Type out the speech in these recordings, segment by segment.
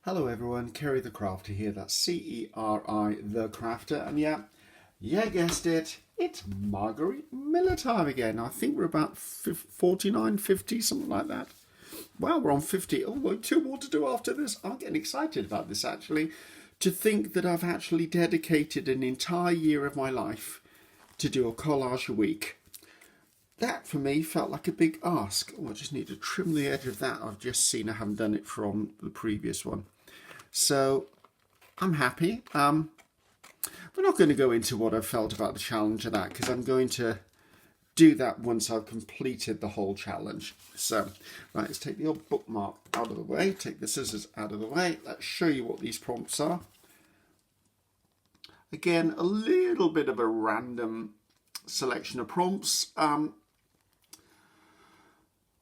Hello everyone, Ceri the Crafter here, that's C-E-R-I the Crafter, and yeah, guessed it, it's Margarete Miller time again. I think we're about 49, 50, something like that. Wow, we're on 50, oh, two more to do after this. I'm getting excited about this actually, to think that I've actually dedicated an entire year of my life to do a collage a week. That for me felt like a big ask. Oh, I just need to trim the edge of that. I've just seen I haven't done it from the previous one. So I'm happy. We're not going to go into what I felt about the challenge of that because I'm going to do that once I've completed the whole challenge. So, right, let's take the old bookmark out of the way, take the scissors out of the way. Let's show you what these prompts are. Again, a little bit of a random selection of prompts.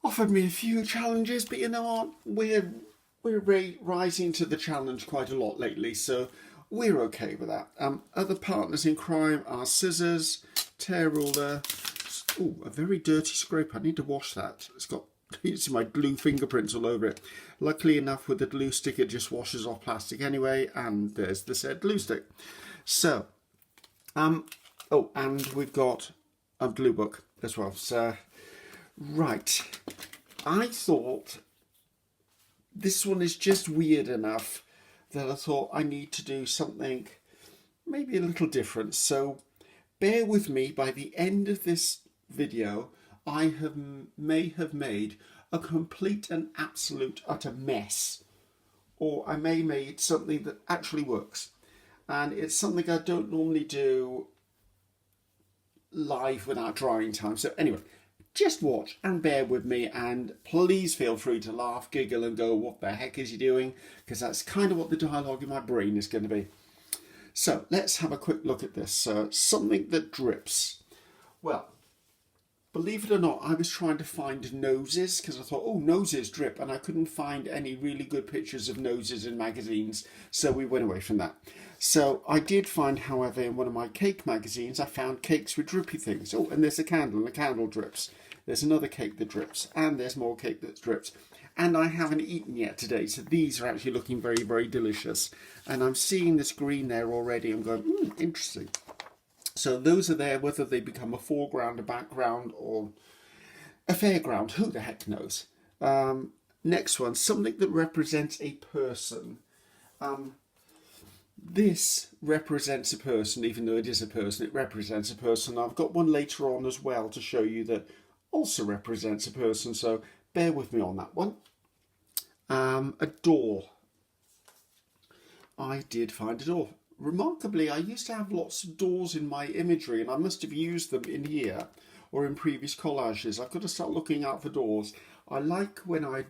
Offered me a few challenges, but you know what? We're rising to the challenge quite a lot lately, so we're okay with that. Other partners in crime are scissors, tear ruler. Oh, a very dirty scraper. I need to wash that. You see my glue fingerprints all over it. Luckily enough, with the glue stick, it just washes off plastic anyway, and there's the said glue stick. So, oh, and we've got a glue book as well. So, right, I thought this one is just weird enough that I thought I need to do something maybe a little different. So bear with me, by the end of this video I may have made a complete and absolute utter mess, or I may have made something that actually works, and it's something I don't normally do live without drying time. So anyway, just watch and bear with me, and please feel free to laugh, giggle and go, what the heck is he doing? Because that's kind of what the dialogue in my brain is going to be. So let's have a quick look at this. Something that drips. Well, believe it or not, I was trying to find noses because I thought, oh, noses drip, and I couldn't find any really good pictures of noses in magazines, so we went away from that. So I did find, however, in one of my cake magazines, I found cakes with drippy things. Oh, and there's a candle, and the candle drips. There's another cake that drips, and there's more cake that drips. And I haven't eaten yet today, so these are actually looking very, very delicious. And I'm seeing this green there already. I'm going, interesting. So those are there, whether they become a foreground, a background, or a fairground, who the heck knows. Next one, something that represents a person. This represents a person, even though it is a person, it represents a person. I've got one later on as well to show you that also represents a person, so bear with me on that one. A door. I did find a door. Remarkably, I used to have lots of doors in my imagery, and I must have used them in here or in previous collages. I've got to start looking out for doors. I like when I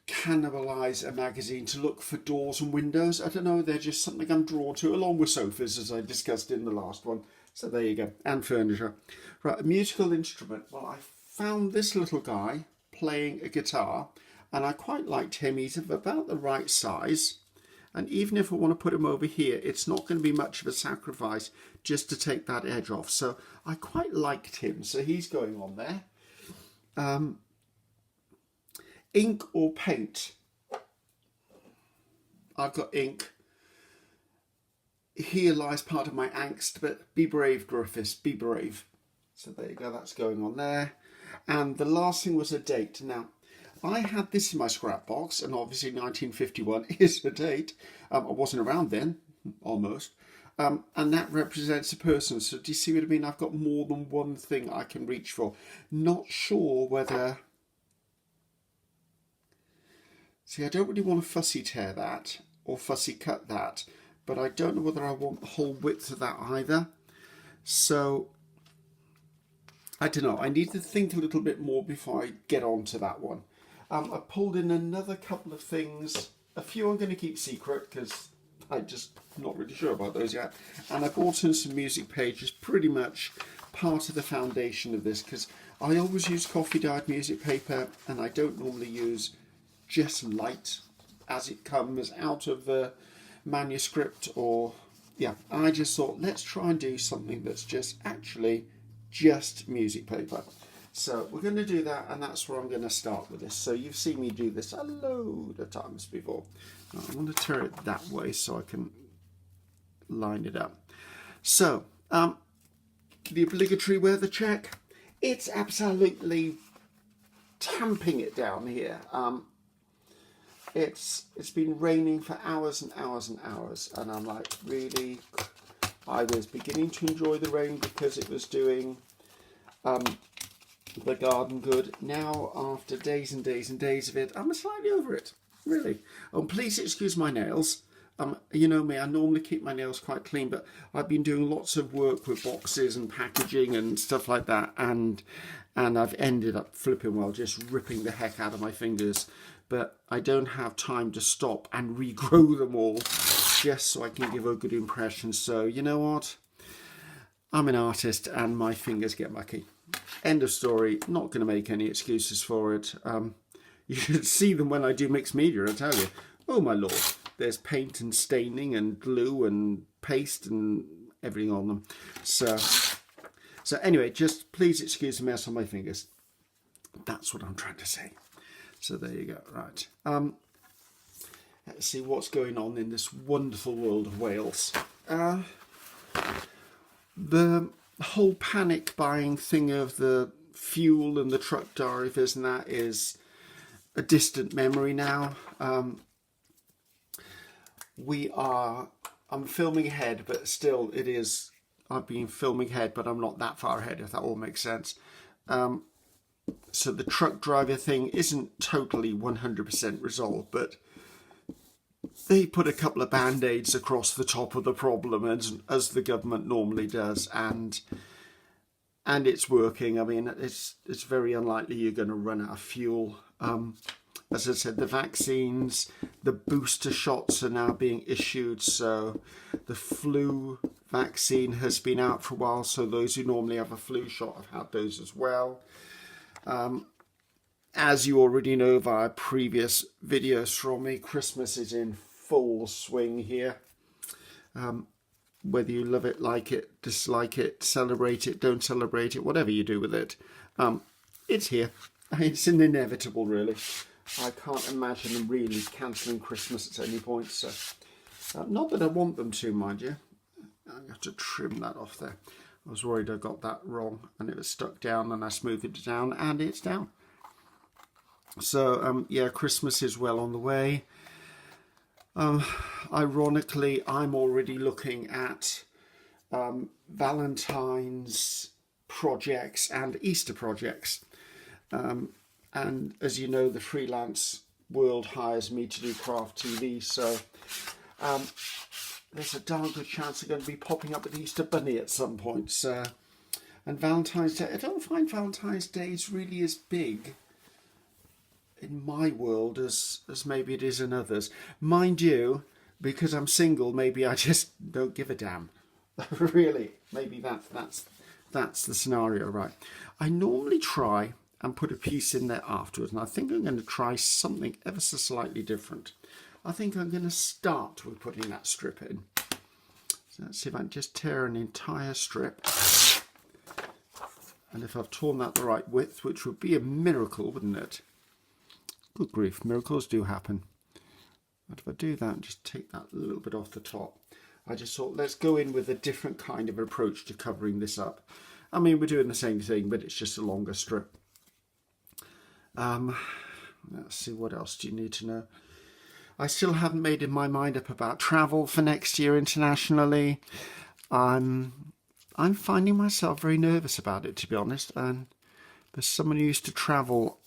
cannibalize a magazine to look for doors and windows. I don't know, they're just something I'm drawn to, along with sofas, as I discussed in the last one. So there you go, and furniture. Right, a musical instrument. Well, I found this little guy playing a guitar, and I quite liked him. He's of about the right size, and even if I want to put him over here, it's not going to be much of a sacrifice just to take that edge off. So I quite liked him, so he's going on there. Ink or paint? I've got ink. Here lies part of my angst, but be brave, Griffiths, be brave. So there you go, that's going on there. And the last thing was a date. Now, I had this in my scrap box, and obviously 1951 is a date. I wasn't around then, almost. And that represents a person. So do you see what I mean? I've got more than one thing I can reach for. Not sure whether... See, I don't really want to fussy tear that or fussy cut that, but I don't know whether I want the whole width of that either. So, I don't know. I need to think a little bit more before I get on to that one. I pulled in another couple of things. A few I'm going to keep secret because I'm just not really sure about those yet. And I bought in some music pages, pretty much part of the foundation of this, because I always use coffee dyed music paper, and I don't normally use just light as it comes out of the manuscript, or I just thought let's try and do something that's just actually just music paper. So we're going to do that, and that's where I'm going to start with this. So you've seen me do this a load of times before. Now, I'm going to turn it that way so I can line it up. So the obligatory weather check. It's absolutely tamping it down here. It's been raining for hours and hours and hours, and I'm like, really, I was beginning to enjoy the rain because it was doing the garden good. Now, after days and days and days of it, I'm slightly over it, really. Oh, please excuse my nails. You know me, I normally keep my nails quite clean, but I've been doing lots of work with boxes and packaging and stuff like that, and I've ended up flipping well, just ripping the heck out of my fingers. But I don't have time to stop and regrow them all just so I can give a good impression. So, you know what? I'm an artist and my fingers get mucky. End of story. Not going to make any excuses for it. You should see them when I do mixed media, I tell you. Oh, my Lord. There's paint and staining and glue and paste and everything on them. So anyway, just please excuse the mess on my fingers. That's what I'm trying to say. So there you go. Right. Let's see what's going on in this wonderful world of Wales. The whole panic buying thing of the fuel and the truck drivers and that is a distant memory now. I'm filming ahead, but still it is, I've been filming ahead, but I'm not that far ahead, if that all makes sense. So the truck driver thing isn't totally 100% resolved, but they put a couple of band-aids across the top of the problem, as the government normally does, and it's working. I mean, it's very unlikely you're going to run out of fuel. As I said, the vaccines, the booster shots are now being issued. So the flu vaccine has been out for a while. So those who normally have a flu shot have had those as well. As you already know via previous videos from me, Christmas is in full swing here. Whether you love it, like it, dislike it, celebrate it, don't celebrate it, whatever you do with it, it's here. It's an inevitable, really. I can't imagine them really cancelling Christmas at any point. So, not that I want them to, mind you. I have to trim that off there. I was worried I got that wrong and it was stuck down, and I smoothed it down and it's down. So, yeah, Christmas is well on the way. Ironically, I'm already looking at Valentine's projects and Easter projects. And as you know, the freelance world hires me to do craft TV. So there's a darn good chance I'm going to be popping up with the Easter Bunny at some point. So, and Valentine's Day, I don't find Valentine's Day is really as big in my world as maybe it is in others. Mind you, because I'm single, maybe I just don't give a damn. Really, maybe that's the scenario, right? I normally try and put a piece in there afterwards, and I think I'm going to try something ever so slightly different. I think I'm going to start with putting that strip in. So let's see if I can just tear an entire strip. And if I've torn that the right width, which would be a miracle, wouldn't it? Good grief, miracles do happen. But if I do that and just take that a little bit off the top, I just thought, let's go in with a different kind of approach to covering this up. I mean, we're doing the same thing, but it's just a longer strip. Let's see, what else do you need to know? I still haven't made my mind up about travel for next year internationally. I'm finding myself very nervous about it, to be honest. And as someone who used to travel,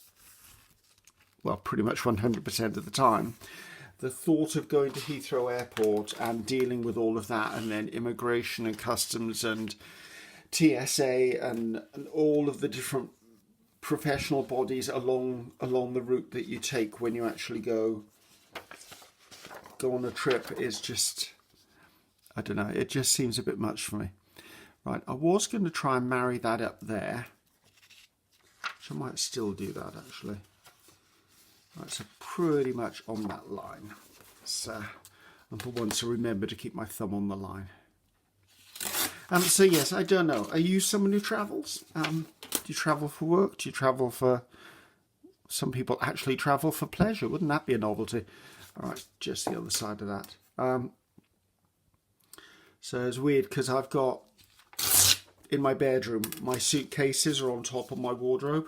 well, pretty much 100% of the time, the thought of going to Heathrow Airport and dealing with all of that, and then immigration and customs and TSA and all of the different professional bodies along the route that you take when you actually go on a trip is just, I don't know, it just seems a bit much for me. Right, I was going to try and marry that up there, which I might still do that actually. Right, so pretty much on that line. So, and for once I remember to keep my thumb on the line. So yes, I don't know. Are you someone who travels? Do you travel for work? Do you travel for... Some people actually travel for pleasure. Wouldn't that be a novelty? All right, just the other side of that. So it's weird because I've got, in my bedroom, my suitcases are on top of my wardrobe.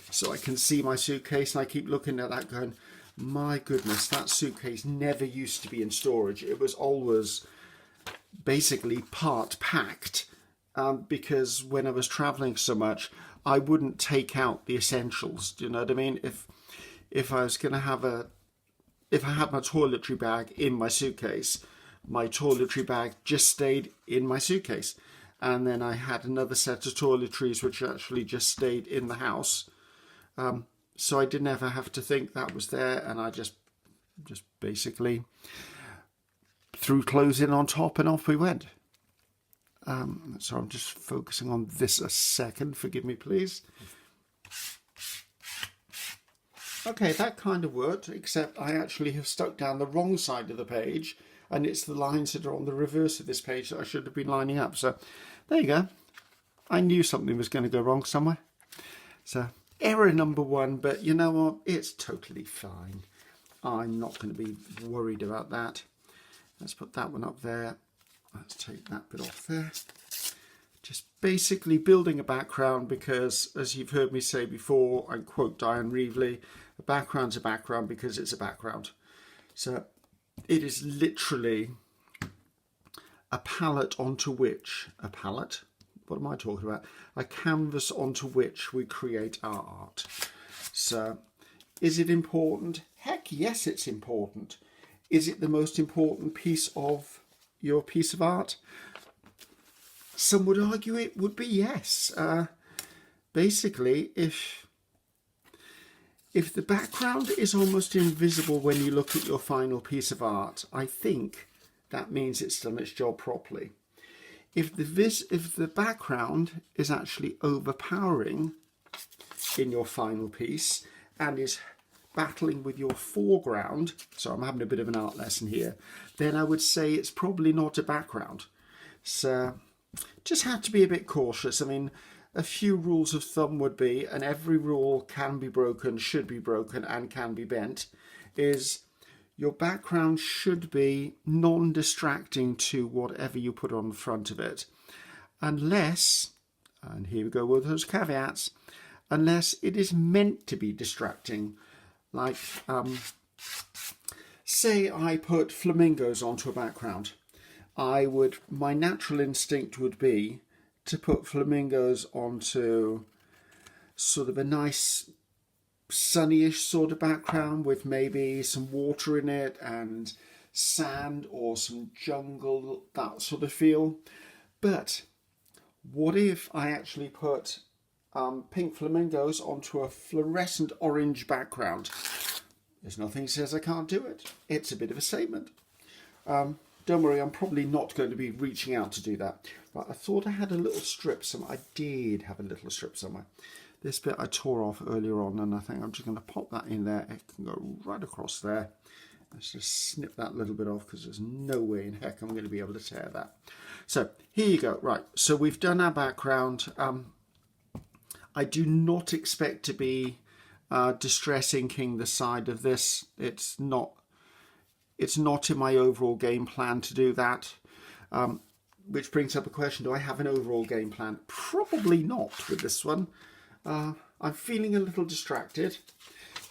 So I can see my suitcase and I keep looking at that going, my goodness, that suitcase never used to be in storage. It was always basically part packed because when I was traveling so much, I wouldn't take out the essentials. Do you know what I mean? If I was going to have if I had my toiletry bag in my suitcase, my toiletry bag just stayed in my suitcase. And then I had another set of toiletries which actually just stayed in the house. So I didn't ever have to think that was there. And I just basically threw clothes in on top and off we went. So I'm just focusing on this a second. Forgive me, please. Okay, that kind of worked, except I actually have stuck down the wrong side of the page, and it's the lines that are on the reverse of this page that I should have been lining up. So there you go. I knew something was going to go wrong somewhere. So error number 1, but you know what? It's totally fine. I'm not going to be worried about that. Let's put that one up there. Let's take that bit off there. Just basically building a background because, as you've heard me say before, and quote Diane Reevely, a background's a background because it's a background. So it is literally a palette onto which, a palette? What am I talking about? A canvas onto which we create our art. So is it important? Heck yes, it's important. Is it the most important piece of your piece of art? Some would argue it would be yes. Basically, if the background is almost invisible when you look at your final piece of art, I think that means it's done its job properly. If the background is actually overpowering in your final piece and is battling with your foreground, so I'm having a bit of an art lesson here, then I would say it's probably not a background. So just have to be a bit cautious. I mean, a few rules of thumb would be, and every rule can be broken, should be broken, and can be bent, is your background should be non-distracting to whatever you put on the front of it. Unless, and here we go with those caveats, unless it is meant to be distracting. Like, say I put flamingos onto a background. My natural instinct would be to put flamingos onto sort of a nice sunnyish sort of background with maybe some water in it and sand or some jungle, that sort of feel. But what if I actually put pink flamingos onto a fluorescent orange background? There's nothing that says I can't do it. It's a bit of a statement. Don't worry, I'm probably not going to be reaching out to do that. But I thought I had a little strip somewhere. I did have a little strip somewhere. This bit I tore off earlier on, and I think I'm just going to pop that in there. It can go right across there. Let's just snip that little bit off because there's no way in heck I'm going to be able to tear that. So here you go. Right, so we've done our background. I do not expect to be distress inking the side of this. It's not in my overall game plan to do that. Which brings up a question, do I have an overall game plan? Probably not with this one. I'm feeling a little distracted.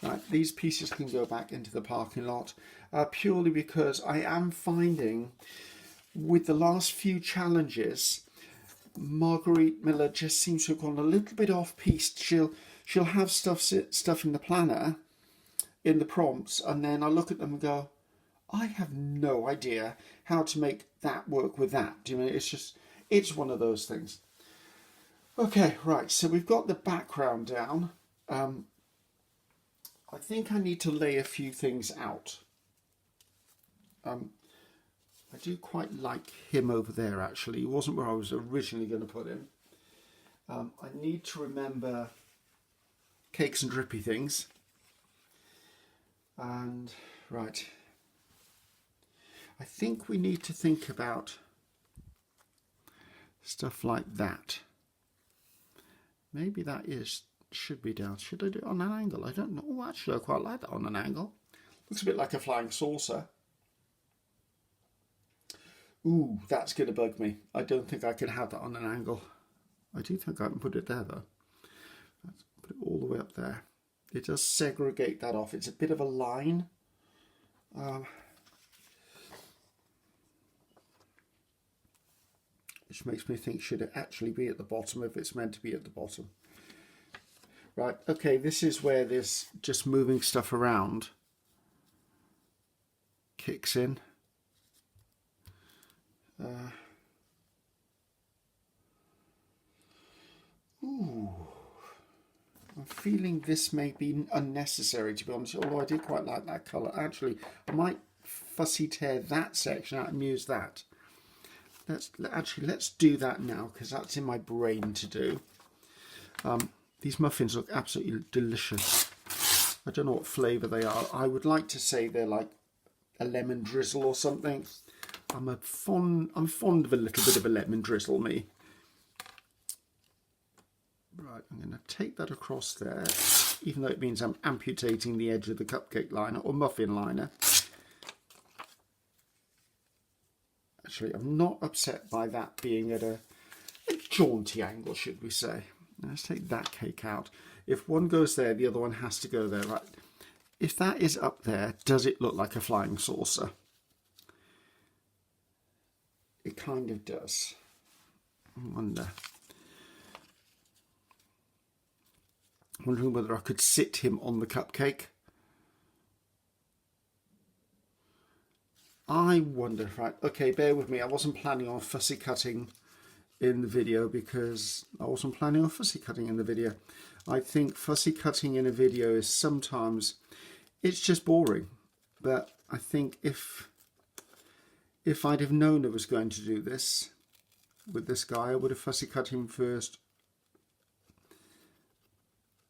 Right, these pieces can go back into the parking lot purely because I am finding with the last few challenges, Margarete Miller just seems to have gone a little bit off piste. She'll have stuff in the planner, in the prompts, and then I look at them and go, I have no idea how to make that work with that. Do you know, it's one of those things. Okay, right, so we've got the background down. I think I need to lay a few things out. I do quite like him over there, actually. He wasn't where I was originally going to put him. I need to remember cakes and drippy things. And, right. I think we need to think about stuff like that. Maybe that should be down. Should I do it on an angle? I don't know. Oh, actually, I quite like that on an angle. Looks a bit like a flying saucer. Ooh, that's going to bug me. I don't think I can have that on an angle. I do think I can put it there, though. Let's put it all the way up there. It does segregate that off. It's a bit of a line. Which makes me think, should it actually be at the bottom if it's meant to be at the bottom? Right, okay, this is where this just moving stuff around kicks in. Ooh, I'm feeling this may be unnecessary, to be honest, although I did quite like that colour. Actually, I might fussy tear that section out and use that. Let's do that now, because that's in my brain to do. These muffins look absolutely delicious. I don't know what flavour they are. I would like to say they're like a lemon drizzle or something. I'm fond of a little bit of a lemon drizzle, me. Right, I'm going to take that across there, even though it means I'm amputating the edge of the cupcake liner or muffin liner. Actually, I'm not upset by that being at a jaunty angle, should we say. Let's take that cake out. If one goes there, the other one has to go there. Right. If that is up there, does it look like a flying saucer? It kind of does. I wonder. I'm wondering whether I could sit him on the cupcake. I wonder, right, okay, bear with me. I wasn't planning on fussy cutting in the video because I wasn't planning on fussy cutting in the video. I think fussy cutting in a video is sometimes, it's just boring. But I think if I'd have known I was going to do this with this guy, I would have fussy cut him first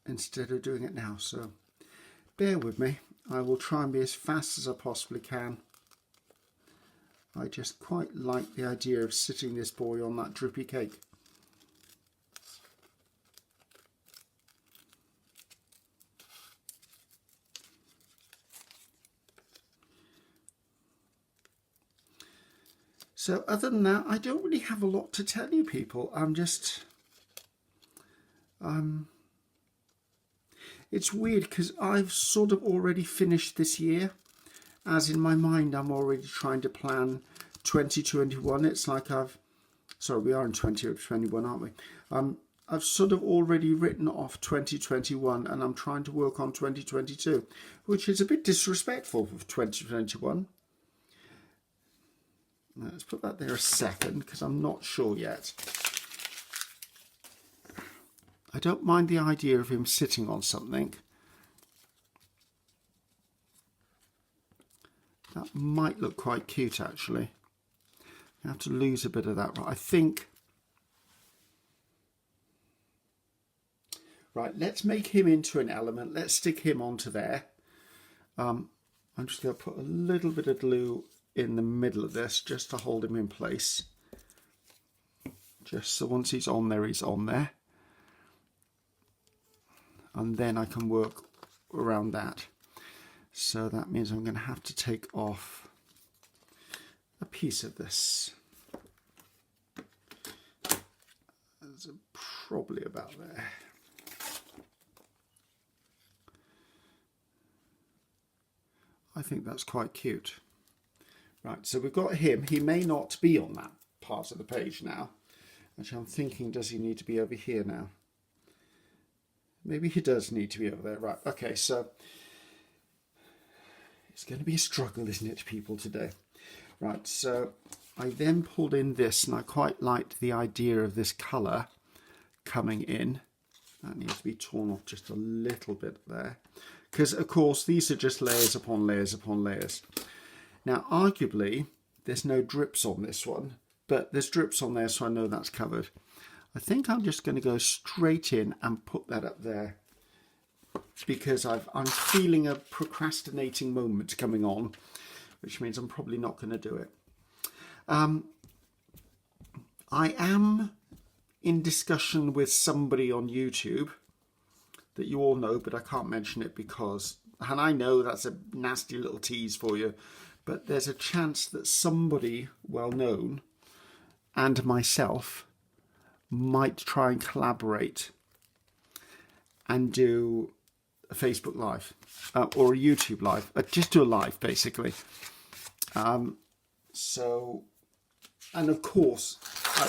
instead of doing it now. So bear with me. I will try and be as fast as I possibly can. I just quite like the idea of sitting this boy on that drippy cake. So other than that, I don't really have a lot to tell you people. I'm just... it's weird because I've sort of already finished this year. As in my mind, I'm already trying to plan 2021. It's like sorry, we are in 2021, aren't we? I've sort of already written off 2021 and I'm trying to work on 2022, which is a bit disrespectful of 2021. Let's put that there a second because I'm not sure yet. I don't mind the idea of him sitting on something. That might look quite cute, actually. I have to lose a bit of that. Right, I think... Right, let's make him into an element. Let's stick him onto there. I'm just going to put a little bit of glue in the middle of this just to hold him in place. Just so once he's on there, he's on there. And then I can work around that. So that means I'm going to have to take off a piece of this. There's probably about there. I think that's quite cute. Right, so we've got him. He may not be on that part of the page now. Actually, I'm thinking, does he need to be over here now? Maybe he does need to be over there. Right, okay, so... it's going to be a struggle, isn't it, people, today? Right, so I then pulled in this, and I quite liked the idea of this colour coming in. That needs to be torn off just a little bit there. Because, of course, these are just layers upon layers upon layers. Now, arguably, there's no drips on this one, but there's drips on there, so I know that's covered. I think I'm just going to go straight in and put that up there. Because I'm feeling a procrastinating moment coming on, which means I'm probably not going to do it. I am in discussion with somebody on YouTube that you all know, but I can't mention it because, and I know that's a nasty little tease for you, but there's a chance that somebody well known and myself might try and collaborate and do a Facebook Live or a YouTube Live. Just do a live, basically. So, and of course,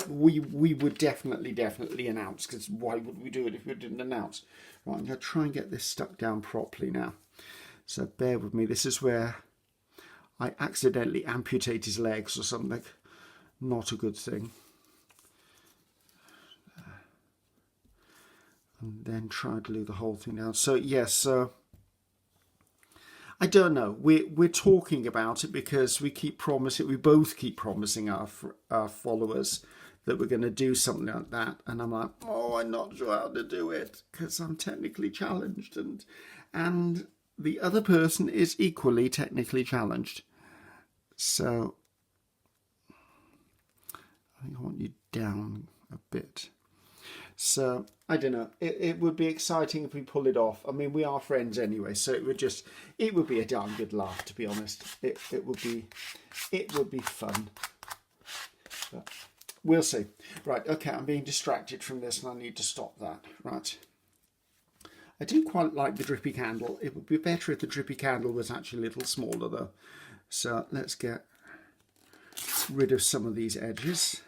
we would definitely announce, because why would we do it if we didn't announce? Right, I'm going to try and get this stuck down properly now. So bear with me. This is where I accidentally amputate his legs or something. Not a good thing. And then try to glue the whole thing down. So yes, I don't know. We're talking about it because we both keep promising our followers that we're going to do something like that, and I'm like, oh, I'm not sure how to do it because I'm technically challenged, and the other person is equally technically challenged. So I think I want you down a bit. So I don't know. It would be exciting if we pull it off. I mean, we are friends anyway, so it would be a darn good laugh, to be honest. It would be fun. But we'll see. Right, okay, I'm being distracted from this and I need to stop that. Right. I do quite like the drippy candle. It would be better if the drippy candle was actually a little smaller though. So let's get rid of some of these edges.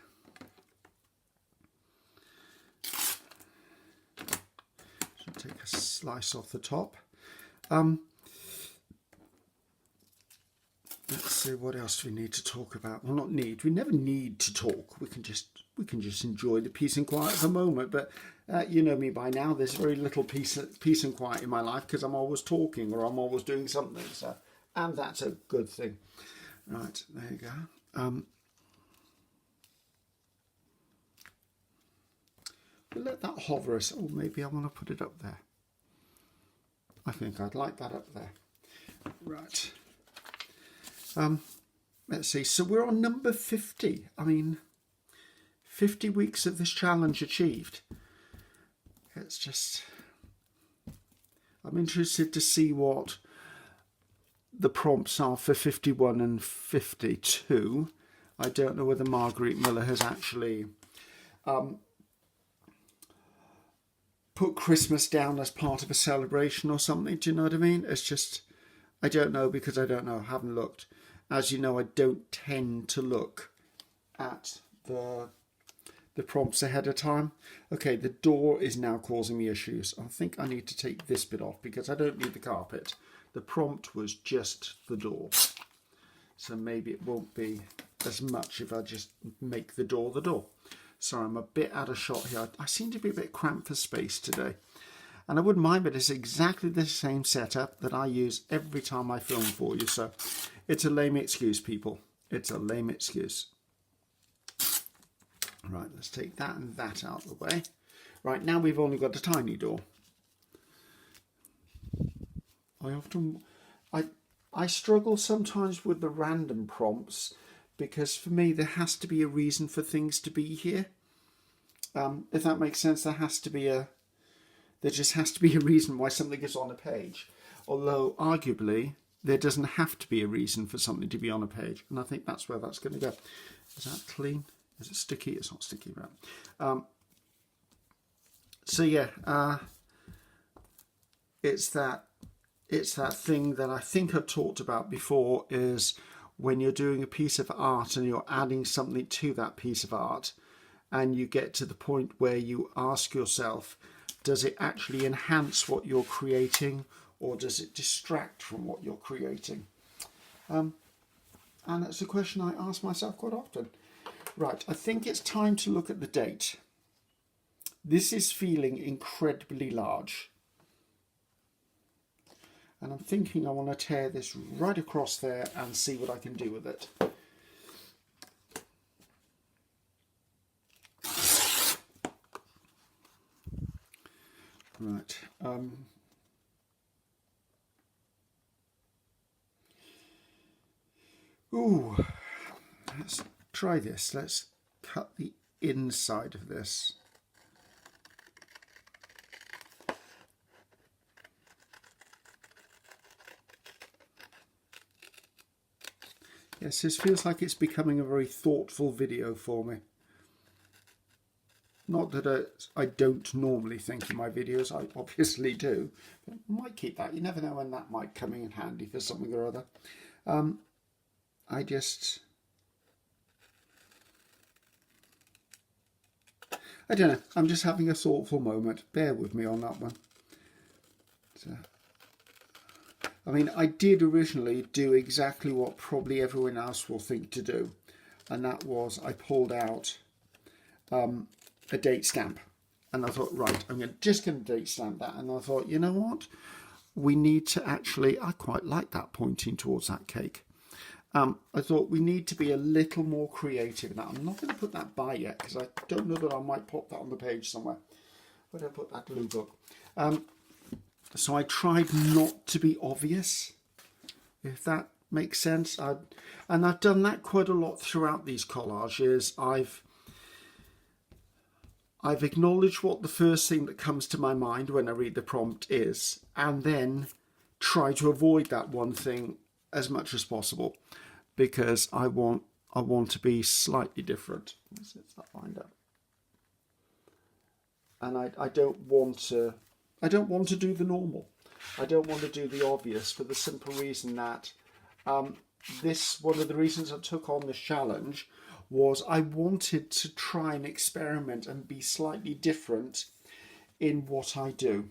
Take a slice off the top. Let's see, what else do we need to talk about? Well, not need. We never need to talk. We can just enjoy the peace and quiet of the moment. But you know me by now. There's very little peace and quiet in my life because I'm always talking or I'm always doing something. So, and that's a good thing. Right, there you go. We'll let that hover us. Oh, maybe I want to put it up there. I think I'd like that up there. Right. Let's see. So we're on number 50. I mean, 50 weeks of this challenge achieved. It's just... I'm interested to see what the prompts are for 51 and 52. I don't know whether Margarete Miller has actually... put Christmas down as part of a celebration or something. Do you know what I mean? It's just, I don't know because I don't know. I haven't looked. As you know, I don't tend to look at the prompts ahead of time. Okay, the door is now causing me issues. I think I need to take this bit off because I don't need the carpet. The prompt was just the door. So maybe it won't be as much if I just make the door the door. Sorry, I'm a bit out of shot here. I seem to be a bit cramped for space today. And I wouldn't mind, but it's exactly the same setup that I use every time I film for you. So it's a lame excuse, people. It's a lame excuse. Right, let's take that and that out of the way. Right, now we've only got a tiny door. I struggle sometimes with the random prompts because for me there has to be a reason for things to be here. If that makes sense, there just has to be a reason why something is on a page. Although arguably there doesn't have to be a reason for something to be on a page, and I think that's where that's going to go. Is that clean? Is it sticky? It's not sticky, right? So yeah, it's that thing that I think I've talked about before, is when you're doing a piece of art and you're adding something to that piece of art and you get to the point where you ask yourself, does it actually enhance what you're creating or does it distract from what you're creating? And that's a question I ask myself quite often. Right, I think it's time to look at the date. This is feeling incredibly large. And I'm thinking I want to tear this right across there and see what I can do with it. Right. Ooh, let's try this. Let's cut the inside of this. Yes, this feels like it's becoming a very thoughtful video for me. Not that I don't normally think in my videos, I obviously do. But I might keep that. You never know when that might come in handy for something or other. I don't know. I'm just having a thoughtful moment. Bear with me on that one. So, I mean, I did originally do exactly what probably everyone else will think to do. And that was I pulled out a date stamp. And I thought, right, I'm just going to date stamp that. And I thought, you know what? We need to actually, I quite like that pointing towards that cake. I thought we need to be a little more creative now. I'm not going to put that by yet because I don't know that I might pop that on the page somewhere. Where did I put that blue book? So I tried not to be obvious, if that makes sense. And I've done that quite a lot throughout these collages. I've acknowledged what the first thing that comes to my mind when I read the prompt is, and then try to avoid that one thing as much as possible, because I want to be slightly different. Let's set that line up. And I don't want to do the normal. I don't want to do the obvious, for the simple reason that one of the reasons I took on this challenge was I wanted to try and experiment and be slightly different in what I do.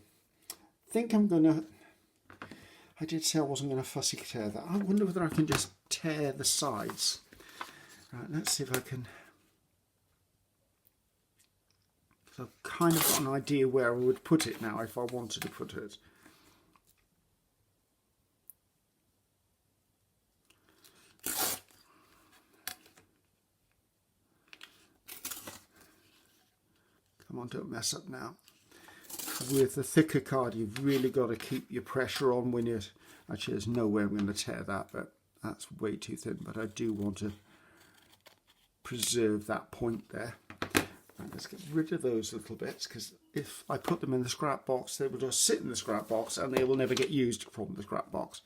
I think I did say I wasn't going to fussy tear that. I wonder whether I can just tear the sides. Right, let's see if I can. So I've kind of got an idea where I would put it now if I wanted to put it. Come on, don't mess up now. With the thicker card, you've really got to keep your pressure on when you're... Actually, there's no way I'm going to tear that, but that's way too thin. But I do want to preserve that point there. Right, let's get rid of those little bits, because if I put them in the scrap box, they will just sit in the scrap box and they will never get used from the scrap box.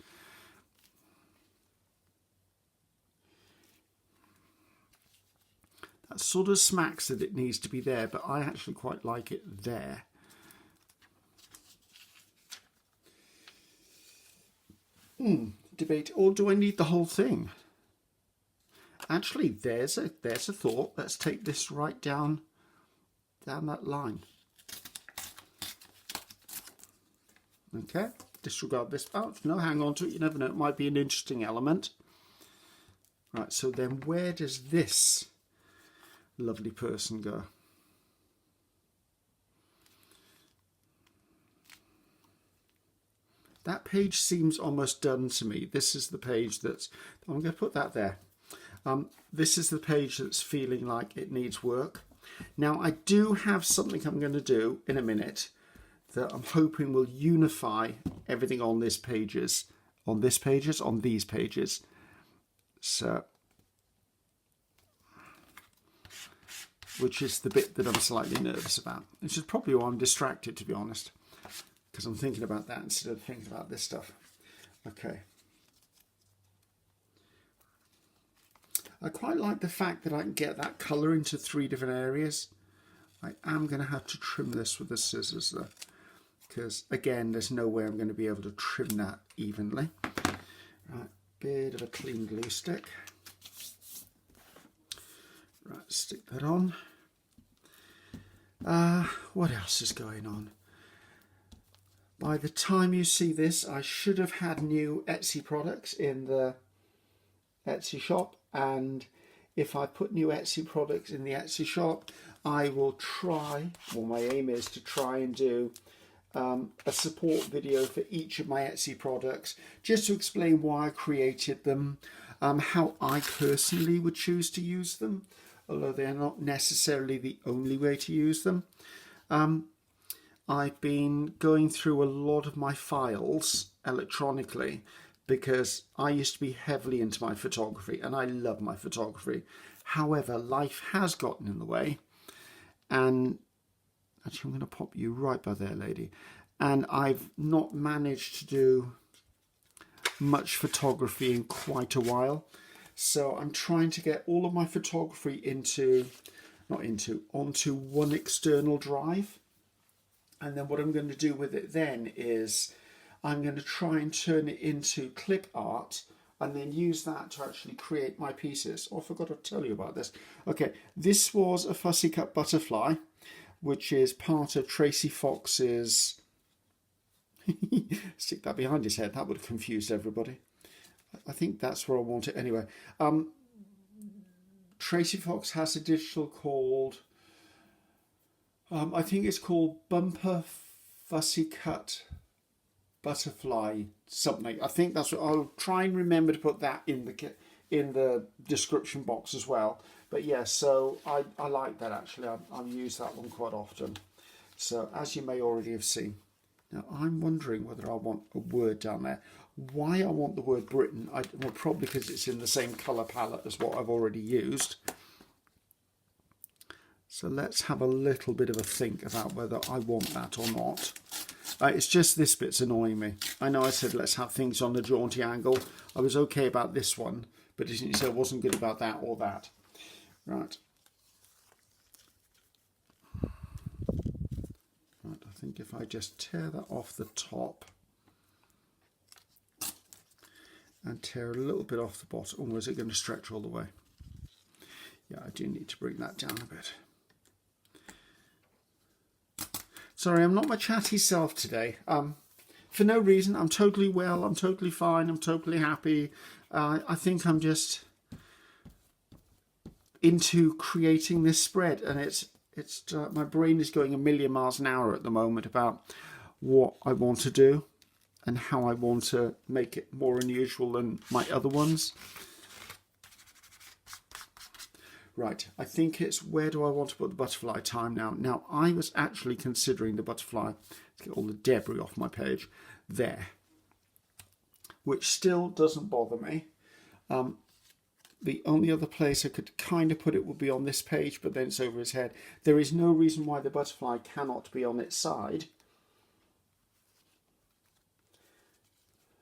That sort of smacks that it needs to be there, but I actually quite like it there. Debate, or do I need the whole thing? Actually, there's a thought. Let's take this right down that line. Okay, disregard this part. No, hang on to it. You never know. It might be an interesting element. Right, so then where does this lovely person go? That page seems almost done to me. This is the page that's... I'm going to put that there. This is the page that's feeling like it needs work. Now, I do have something I'm going to do in a minute that I'm hoping will unify everything on these pages. So, which is the bit that I'm slightly nervous about. Which is probably why I'm distracted, to be honest. Because I'm thinking about that instead of thinking about this stuff. Okay. I quite like the fact that I can get that colour into 3 different areas. I am going to have to trim this with the scissors though, because again there's no way I'm going to be able to trim that evenly. Right, bit of a clean glue stick. Right, stick that on. What else is going on? By the time you see this, I should have had new Etsy products in the Etsy shop, and if I put new Etsy products in the Etsy shop, I will try, well, my aim is to try and do a support video for each of my Etsy products, just to explain why I created them, how I personally would choose to use them, although they're not necessarily the only way to use them. I've been going through a lot of my files electronically because I used to be heavily into my photography and I love my photography. However, life has gotten in the way, and actually I'm going to pop you right by there, lady. And I've not managed to do much photography in quite a while. So I'm trying to get all of my photography onto one external drive. And then what I'm going to do with it then is I'm going to try and turn it into clip art and then use that to actually create my pieces. Oh, I forgot to tell you about this. Okay, this was a fussy cut butterfly, which is part of Tracie Fox's... Stick that behind his head, that would have confused everybody. I think that's where I want it anyway. Tracie Fox has a digital called... I think it's called Bumper Fussy Cut Butterfly something. I think that's what I'll try and remember to put that in the description box as well. But yeah, so I like that actually. I've used that one quite often. So as you may already have seen. Now I'm wondering whether I want a word down there. Why I want the word Britain? Well, probably because it's in the same colour palette as what I've already used. So let's have a little bit of a think about whether I want that or not. It's just this bit's annoying me. I know I said let's have things on the jaunty angle. I was okay about this one, but didn't you say I wasn't good about that or that? Right. Right, I think if I just tear that off the top and tear a little bit off the bottom, or is it going to stretch all the way? Yeah, I do need to bring that down a bit. Sorry, I'm not my chatty self today. For no reason. I'm totally well. I'm totally fine. I'm totally happy. I think I'm just into creating this spread, and it's my brain is going a million miles an hour at the moment about what I want to do and how I want to make it more unusual than my other ones. Right, I think it's where do I want to put the butterfly time now? Now, I was actually considering the butterfly, to get all the debris off my page, there. Which still doesn't bother me. The only other place I could kind of put it would be on this page, but then it's over his head. There is no reason why the butterfly cannot be on its side.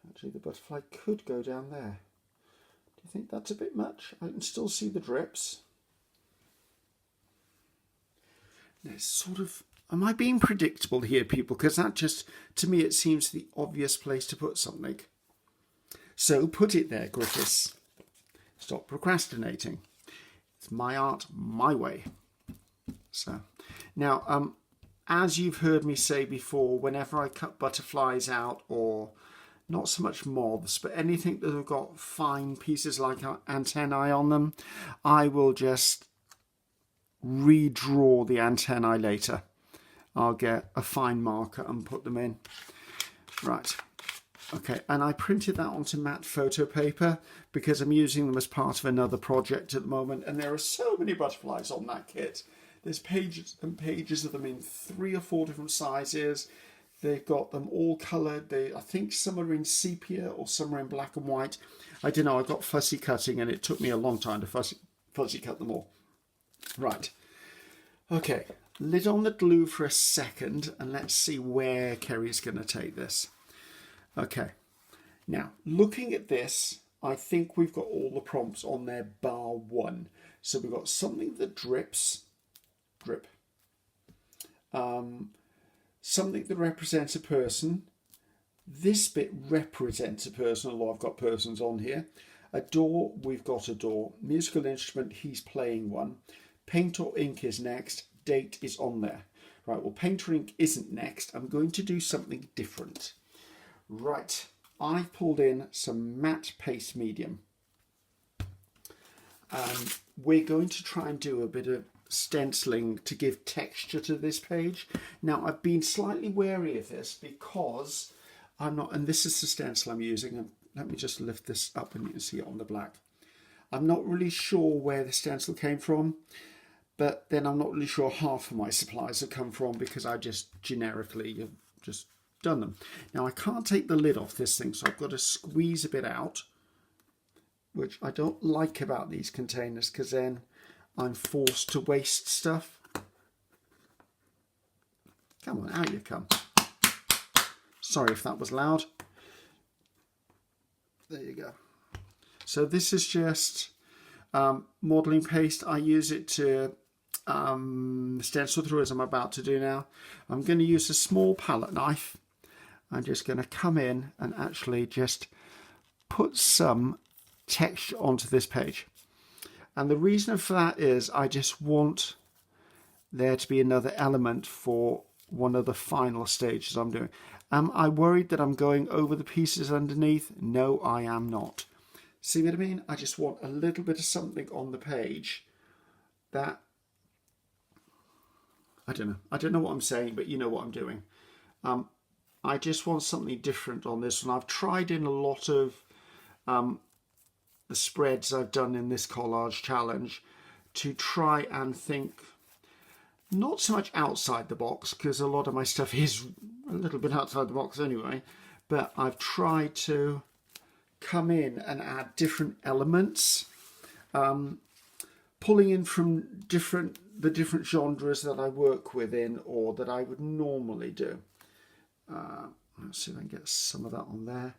Actually, the butterfly could go down there. Do you think that's a bit much? I can still see the drips. It's sort of, am I being predictable here, people? Because that just, to me, it seems the obvious place to put something. So put it there, Griffiths. Stop procrastinating. It's my art, my way. So now, as you've heard me say before, whenever I cut butterflies out, or not so much moths, but anything that have got fine pieces like antennae on them, I will just redraw the antennae later. I'll get a fine marker and put them in. Right. Okay, and I printed that onto matte photo paper because I'm using them as part of another project at the moment, and there are so many butterflies on that kit. There's pages and pages of them in 3 or 4 different sizes. They've got them all coloured. I think some are in sepia or some are in black and white. I don't know, I got fussy cutting and it took me a long time to fussy cut them all. Right, okay, lid on the glue for a second and let's see where Ceri's going to take this. Okay, now looking at this, I think we've got all the prompts on there bar 1. So we've got something that drips, drip, something that represents a person. This bit represents a person, although I've got persons on here. A door, we've got a door. Musical instrument, he's playing one. Paint or ink is next. Date is on there. Right, well, paint or ink isn't next. I'm going to do something different. Right, I pulled in some matte paste medium. We're going to try and do a bit of stenciling to give texture to this page. Now, I've been slightly wary of this because I'm not, and this is the stencil I'm using, and let me just lift this up and you can see it on the black. I'm not really sure where the stencil came from, but then I'm not really sure half of my supplies have come from because I just generically have just done them. Now I can't take the lid off this thing, so I've got to squeeze a bit out, which I don't like about these containers because then I'm forced to waste stuff. Come on, out you come. Sorry if that was loud. There you go. So this is just modelling paste. I use it to stencil through, as I'm about to do now. I'm going to use a small palette knife. I'm just going to come in and actually just put some texture onto this page. And the reason for that is I just want there to be another element for one of the final stages I'm doing. Am I worried that I'm going over the pieces underneath? No, I am not. See what I mean? I just want a little bit of something on the page that, I don't know what I'm saying, but you know what I'm doing. I just want something different on this one. I've tried in a lot of the spreads I've done in this collage challenge to try and think not so much outside the box, because a lot of my stuff is a little bit outside the box anyway, but I've tried to come in and add different elements, pulling in from the different genres that I work within or that I would normally do. Let's see if I can get some of that on there.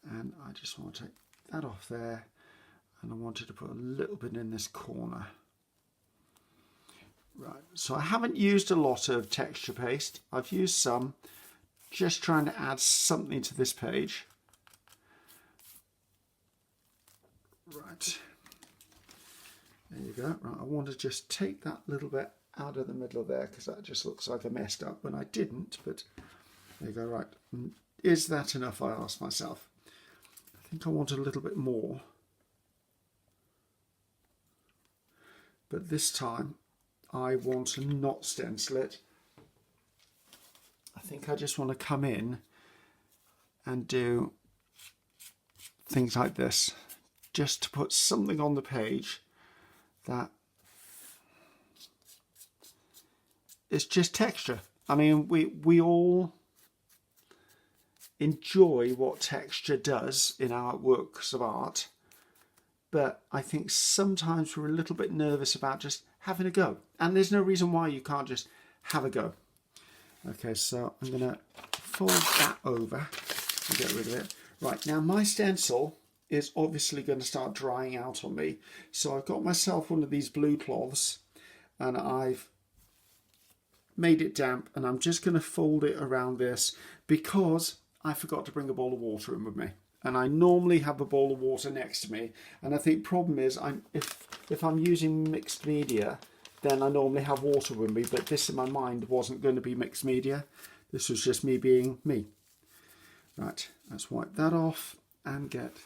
And I just want to take that off there, and I wanted to put a little bit in this corner. Right, so I haven't used a lot of texture paste. I've used some, just trying to add something to this page. Right, there you go. Right, I want to just take that little bit out of the middle of there, because that just looks like I messed up when I didn't, but there you go. Right, is that enough, I asked myself. I think I want a little bit more, but this time I want to not stencil it. I think I just want to come in and do things like this, just to put something on the page that is just texture. I mean, we all enjoy what texture does in our works of art, but I think sometimes we're a little bit nervous about just having a go, and there's no reason why you can't just have a go. Okay, so I'm going to fold that over and get rid of it. Right, now my stencil is obviously going to start drying out on me, so I've got myself one of these blue cloths and I've made it damp, and I'm just going to fold it around this because I forgot to bring a bowl of water in with me, and I normally have a bowl of water next to me. And I think problem is if I'm using mixed media, then I normally have water with me, but this in my mind wasn't going to be mixed media. This was just me being me. Right, let's wipe that off and get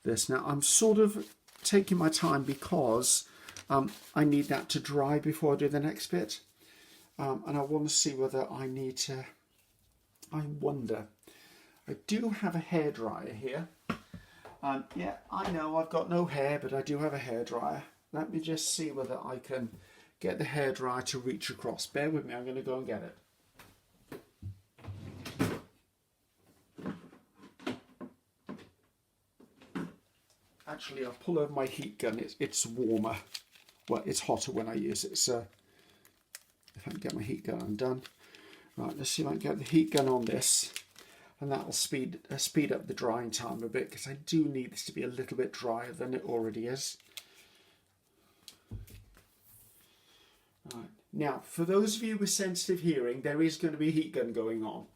this. Now I'm sort of taking my time because I need that to dry before I do the next bit, and I want to see whether I need to, I wonder. I do have a hairdryer here. Yeah, I know I've got no hair, but I do have a hairdryer. Let me just see whether I can get the hairdryer to reach across. Bear with me, I'm going to go and get it. Actually, I'll pull over my heat gun. It's warmer. Well, it's hotter when I use it, so if I can get my heat gun undone. Right, let's see if I can get the heat gun on this, and that will speed up the drying time a bit, because I do need this to be a little bit drier than it already is. Right. Now, for those of you with sensitive hearing, there is going to be a heat gun going on.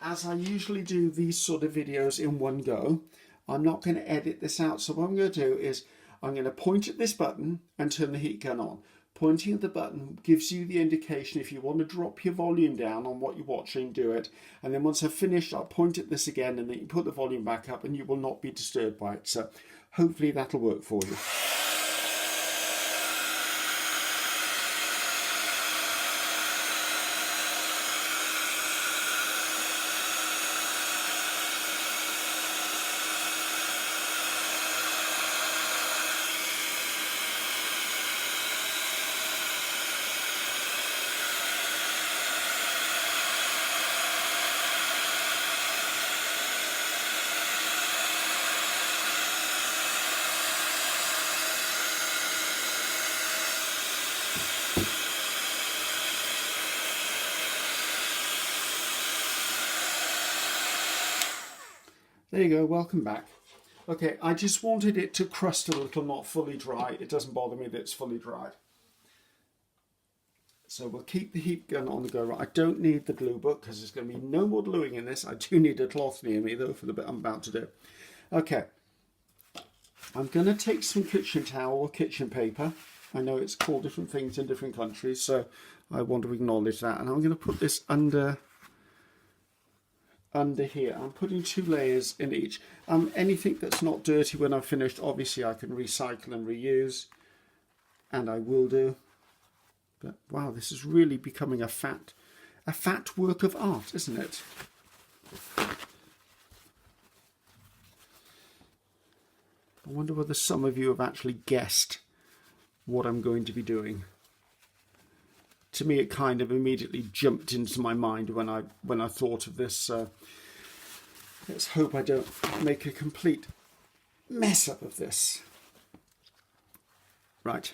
As I usually do these sort of videos in one go, I'm not going to edit this out. So what I'm going to do is I'm going to point at this button and turn the heat gun on. Pointing at the button gives you the indication if you want to drop your volume down on what you're watching, do it. And then once I've finished, I'll point at this again, and then you put the volume back up and you will not be disturbed by it. So hopefully that'll work for you. There you go, welcome back. Okay, I just wanted it to crust a little, not fully dry. It doesn't bother me that it's fully dried. So we'll keep the heat gun on the go. I don't need the glue book because there's going to be no more gluing in this. I do need a cloth near me though for the bit I'm about to do. Okay, I'm going to take some kitchen towel or kitchen paper. I know it's called different things in different countries, so I want to acknowledge that. And I'm going to put this under here. I'm putting 2 layers in each. Anything that's not dirty when I've finished, obviously I can recycle and reuse, and I will do. But wow, this is really becoming a fat work of art, isn't it? I wonder whether some of you have actually guessed what I'm going to be doing. To me, it kind of immediately jumped into my mind when I thought of this. So let's hope I don't make a complete mess up of this. Right.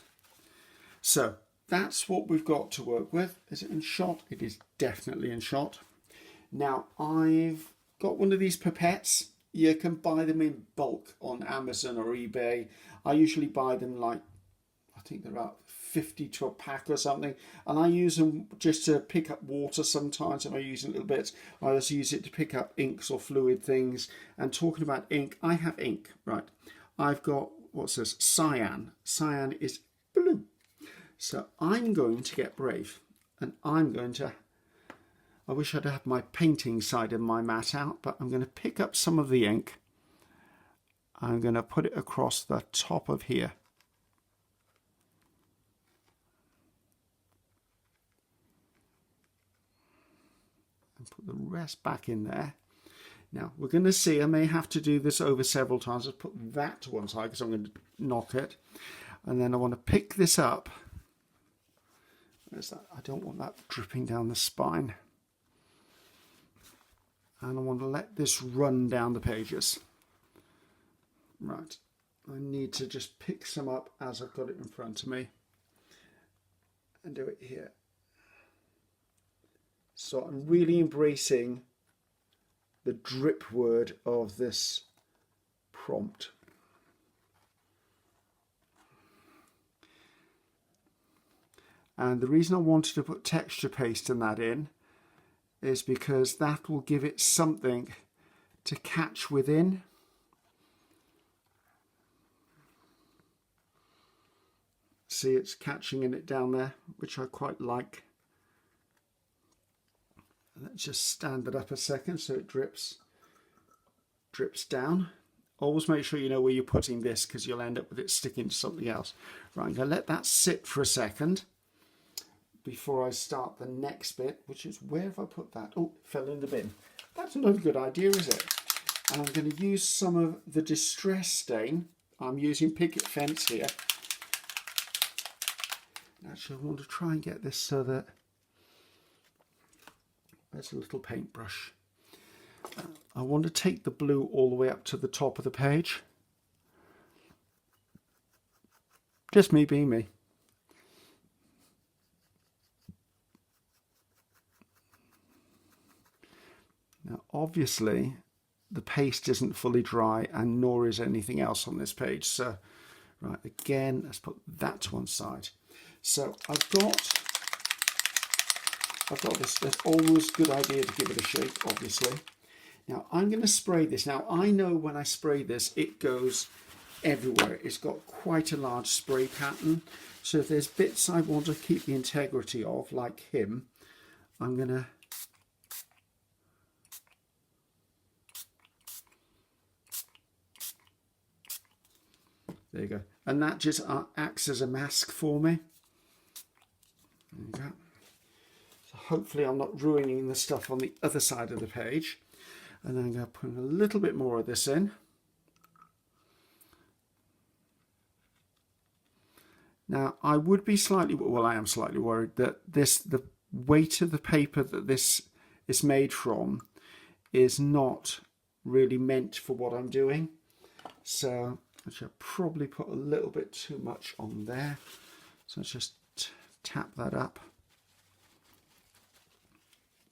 So that's what we've got to work with. Is it in shot? It is definitely in shot. Now I've got one of these pipettes. You can buy them in bulk on Amazon or eBay. I usually buy them like, I think they're about 50 to a pack or something, and I use them just to pick up water sometimes if I use it a little bit. I also use it to pick up inks or fluid things. And talking about ink, I have ink, right? I've got, what's this? Cyan. Cyan is blue. So I'm going to get brave, and I'm going to, I wish I'd had my painting side of my mat out, but I'm going to pick up some of the ink. I'm going to put it across the top of here. And put the rest back in there. Now we're going to see, I may have to do this over several times. Let's put that to one side because I'm going to knock it. And then I want to pick this up. Where's that? I don't want that dripping down the spine. And I want to let this run down the pages. Right. I need to just pick some up as I've got it in front of me. And do it here. So I'm really embracing the drip word of this prompt. And the reason I wanted to put texture paste in that in is because that will give it something to catch within. See, it's catching in it down there, which I quite like. Let's just stand it up a second so it drips down. Always make sure you know where you're putting this because you'll end up with it sticking to something else. Right, I'm going to let that sit for a second before I start the next bit, which is, where have I put that? Oh, it fell in the bin. That's not a good idea, is it? And I'm going to use some of the distress stain. I'm using picket fence here. Actually, I want to try and get this so that there's a little paintbrush. I want to take the blue all the way up to the top of the page. Just me being me. Now, obviously, the paste isn't fully dry, and nor is anything else on this page. So, right, again, let's put that to one side. So I've got this almost good idea to give it a shake, obviously. Now I'm going to spray this. Now I know when I spray this, it goes everywhere. It's got quite a large spray pattern. So if there's bits I want to keep the integrity of, like him, I'm going to there you go. And that just acts as a mask for me. There you go. So hopefully I'm not ruining the stuff on the other side of the page. And then I'm going to put a little bit more of this in. Now I would be slightly, well I am slightly worried that the weight of the paper that this is made from is not really meant for what I'm doing. So I should probably put a little bit too much on there. So let's just tap that up.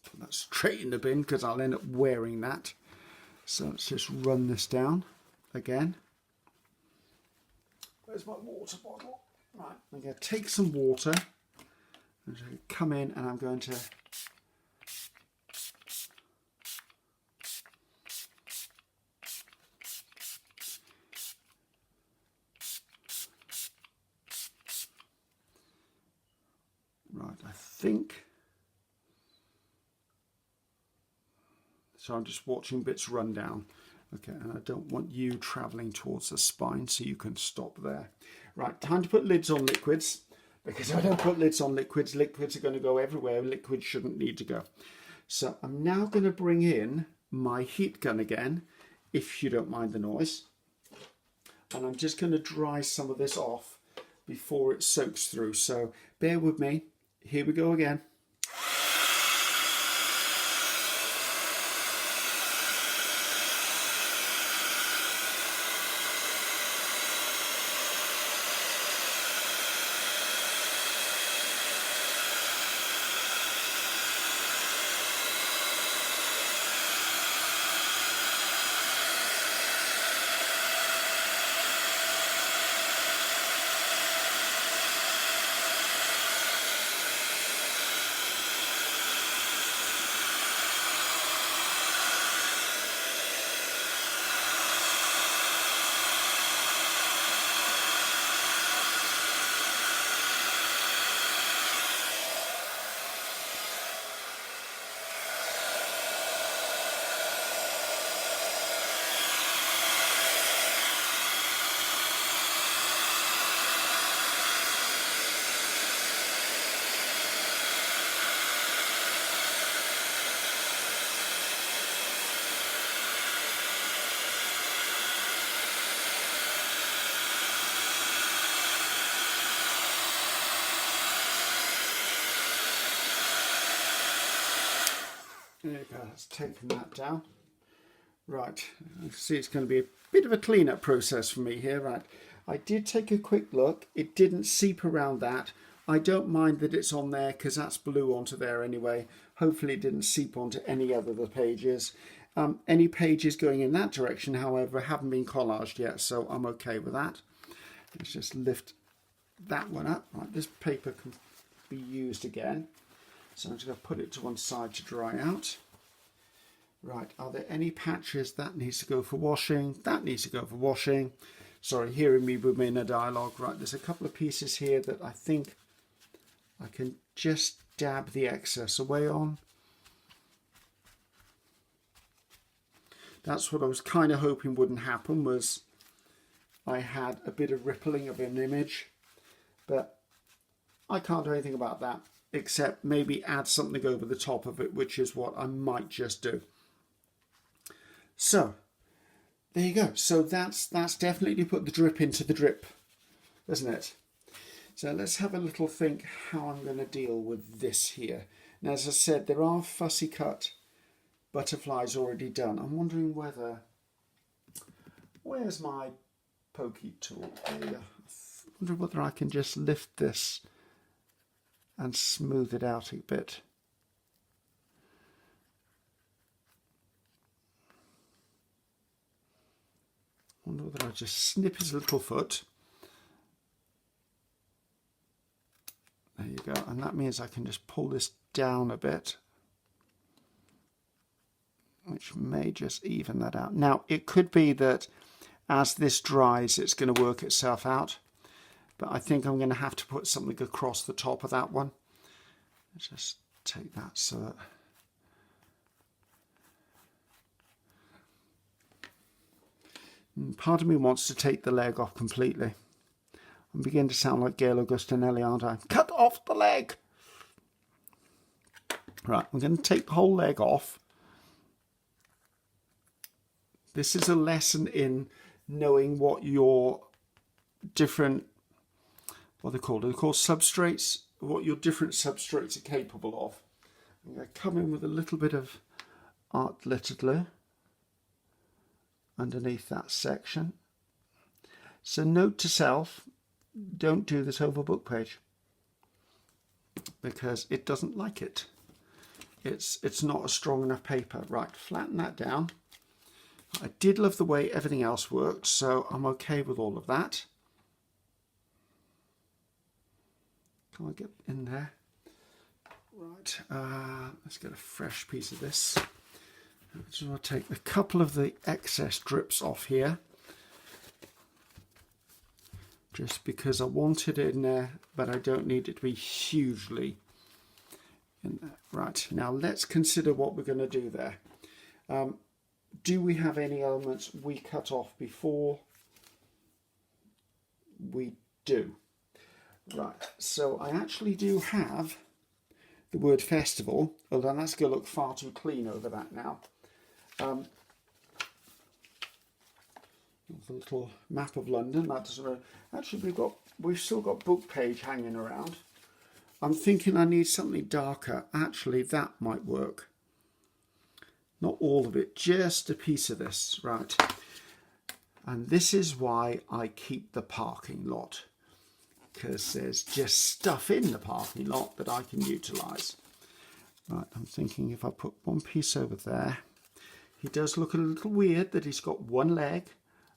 Put that straight in the bin because I'll end up wearing that. So let's just run this down again. Where's my water bottle? Right, I'm going to take some water. I'm going to come in and I'm going to I think so. I'm just watching bits run down. Okay, and I don't want you travelling towards the spine, so you can stop there. Right, time to put lids on liquids, because if I don't put lids on liquids, liquids are going to go everywhere. Liquids shouldn't need to go. So I'm now going to bring in my heat gun again, if you don't mind the noise. And I'm just going to dry some of this off before it soaks through. So bear with me. Here we go again. There you go, let's take that down. Right, see it's going to be a bit of a clean-up process for me here. Right, I did take a quick look. It didn't seep around that. I don't mind that it's on there because that's blue onto there anyway. Hopefully it didn't seep onto any other of the pages. Any pages going in that direction, however, haven't been collaged yet, so I'm okay with that. Let's just lift that one up. Right, this paper can be used again. So I'm just going to put it to one side to dry out. Right, are there any patches that needs to go for washing? That needs to go for washing. Sorry, hearing me with my inner dialogue. Right, there's a couple of pieces here that I think I can just dab the excess away on. That's what I was kind of hoping wouldn't happen, was I had a bit of rippling of an image, but I can't do anything about that except maybe add something over the top of it, which is what I might just do. So there you go. So that's definitely put the drip into the drip, isn't it? So let's have a little think how I'm going to deal with this here. Now, as I said, there are fussy cut butterflies already done. I'm wondering whether, where's my pokey tool? There you go. I wonder whether I can just lift this and smooth it out a bit. I wonder whether I just snip his little foot. There you go, and that means I can just pull this down a bit, which may just even that out. Now, it could be that as this dries, it's going to work itself out, but I think I'm going to have to put something across the top of that one. Let's just take that so that part of me wants to take the leg off completely. I'm beginning to sound like Gail Augustinelli, aren't I? Cut off the leg! Right, I'm going to take the whole leg off. This is a lesson in knowing what your different, what they're called substrates, what your different substrates are capable of. I'm going to come in with a little bit of art glitter glue underneath that section. So note to self, don't do this over book page because it doesn't like it. It's not a strong enough paper. Right, flatten that down. I did love the way everything else worked, so I'm okay with all of that. Can I get in there? Right, let's get a fresh piece of this. I'm just going to take a couple of the excess drips off here. Just because I want it in there, but I don't need it to be hugely in there. Right, now let's consider what we're going to do there. Do we have any elements we cut off before? We do. Right, so I actually do have the word festival, although that's going to look far too clean over that now. The little map of London, that doesn't really... Actually, we've still got book page hanging around. I'm thinking I need something darker. Actually, that might work. Not all of it, just a piece of this, right? And this is why I keep the parking lot, because there's just stuff in the parking lot that I can utilise. Right, I'm thinking if I put one piece over there, he does look a little weird that he's got one leg,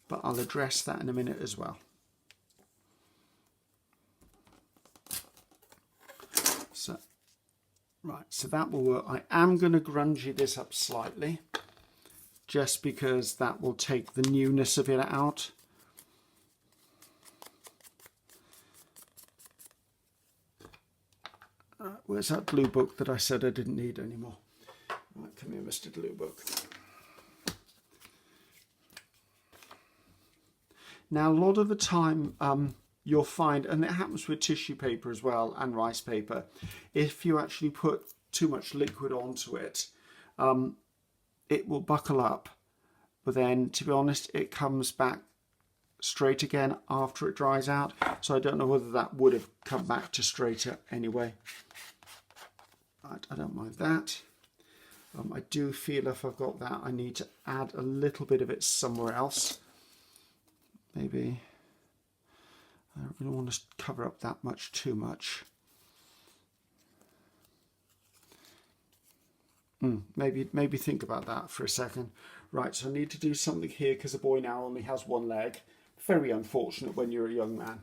but I'll address that in a minute as well. So, right, so that will work. I am going to grungy this up slightly, just because that will take the newness of it out. Where's that blue book that I said I didn't need anymore? Right, come here, Mr. Blue Book. Now, a lot of the time you'll find, and it happens with tissue paper as well and rice paper, if you actually put too much liquid onto it, it will buckle up. But then, to be honest, it comes back straight again after it dries out. So I don't know whether that would have come back to straighter anyway. Right, I don't mind that. I do feel if I've got that, I need to add a little bit of it somewhere else. Maybe I don't really want to cover up that much too much. Maybe think about that for a second. Right, so I need to do something here because the boy now only has one leg. Very unfortunate when you're a young man.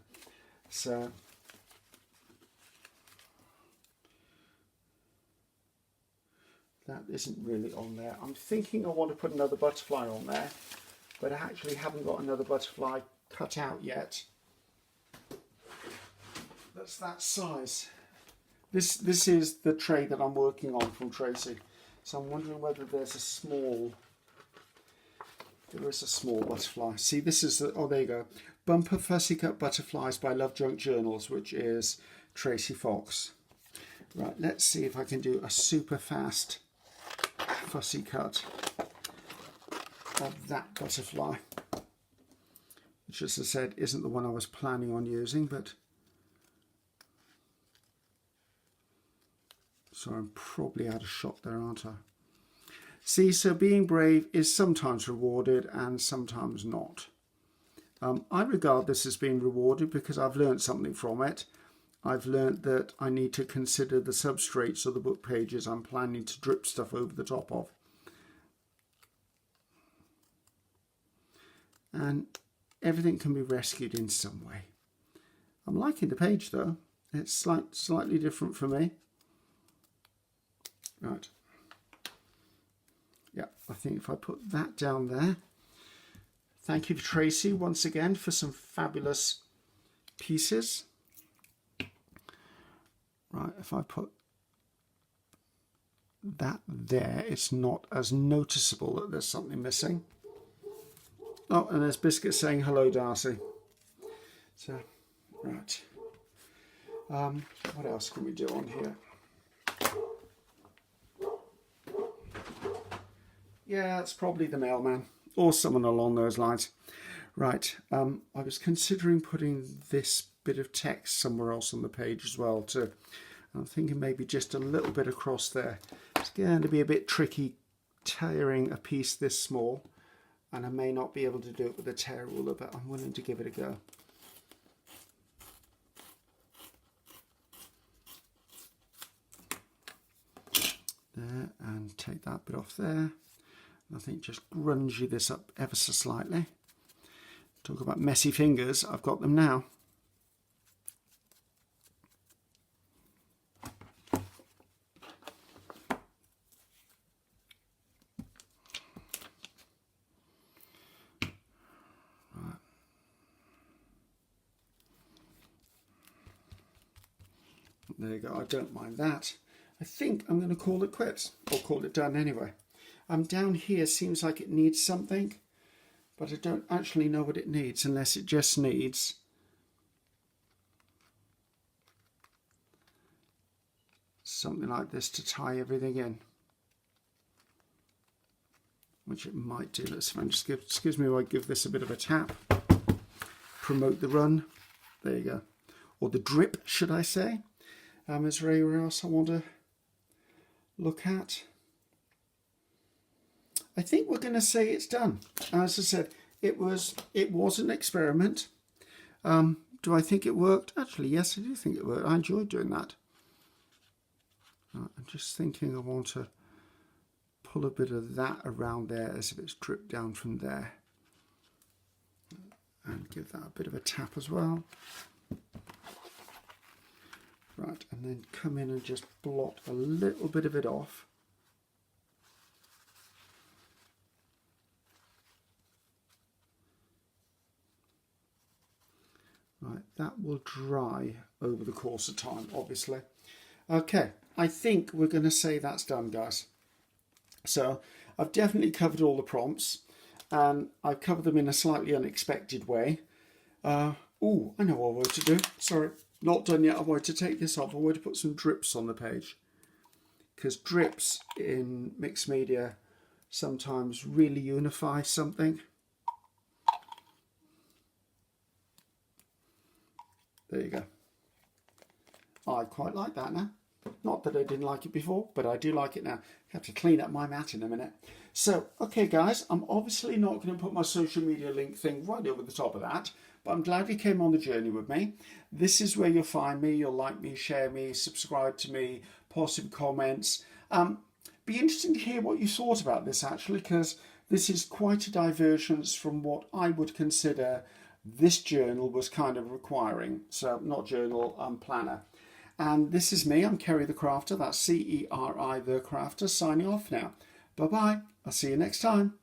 So that isn't really on there. I'm thinking I want to put another butterfly on there, but I actually haven't got another butterfly cut out yet. That's that size. This is the tray that I'm working on from Tracie. So I'm wondering whether there's a small... There is a small butterfly. See, this is the... Oh, there you go. Bumper Fussy Cut Butterflies by Love Junk Journals, which is Tracie Fox. Right, let's see if I can do a super fast fussy cut of that butterfly, which, as I said, isn't the one I was planning on using, but so I'm probably out of shot there, aren't I? See, so being brave is sometimes rewarded and sometimes not. I regard this as being rewarded because I've learned something from it. I've learned that I need to consider the substrates of the book pages I'm planning to drip stuff over the top of. And everything can be rescued in some way. I'm liking the page though. It's slightly different for me. Right. Yeah, I think if I put that down there. Thank you, Tracie, once again for some fabulous pieces. Right, if I put that there, it's not as noticeable that there's something missing. Oh, and there's Biscuit saying hello, Darcy. So, right. What else can we do on here? Yeah, it's probably the mailman or someone along those lines. Right, I was considering putting this bit of text somewhere else on the page as well too. I'm thinking maybe just a little bit across there. It's going to be a bit tricky tearing a piece this small, and I may not be able to do it with a tear ruler, but I'm willing to give it a go. There, and take that bit off there. I think just grungy this up ever so slightly. Talk about messy fingers, I've got them now. There you go, I don't mind that. I think I'm going to call it quits, or call it done anyway. Down here seems like it needs something, but I don't actually know what it needs, unless it just needs something like this to tie everything in, which it might do. Let's just excuse me while I give this a bit of a tap. Promote the run. There you go. Or the drip, should I say. Is there anywhere else I want to look at? I think we're going to say it's done. As I said, it was an experiment. Do I think it worked? Actually, yes, I do think it worked. I enjoyed doing that. I'm just thinking I want to pull a bit of that around there as if it's dripped down from there. And give that a bit of a tap as well. Right, and then come in and just blot a little bit of it off. Right, that will dry over the course of time, obviously. Okay, I think we're going to say that's done, guys. So I've definitely covered all the prompts, and I've covered them in a slightly unexpected way. Oh, I know what I want to do. Sorry, not done yet. I want to take this off. I want to put some drips on the page, because drips in mixed media sometimes really unify something. There you go. I quite like that now. Not that I didn't like it before, but I do like it now. I have to clean up my mat in a minute. So, okay guys, I'm obviously not going to put my social media link thing right over the top of that, but I'm glad you came on the journey with me. This is where you'll find me. You'll like me, share me, subscribe to me, post some comments. Be interesting to hear what you thought about this actually, because this is quite a divergence from what I would consider this journal was kind of requiring. So, not journal, planner. And this is me, I'm Ceri the Crafter, that's Ceri the Crafter, signing off now. Bye-bye, I'll see you next time.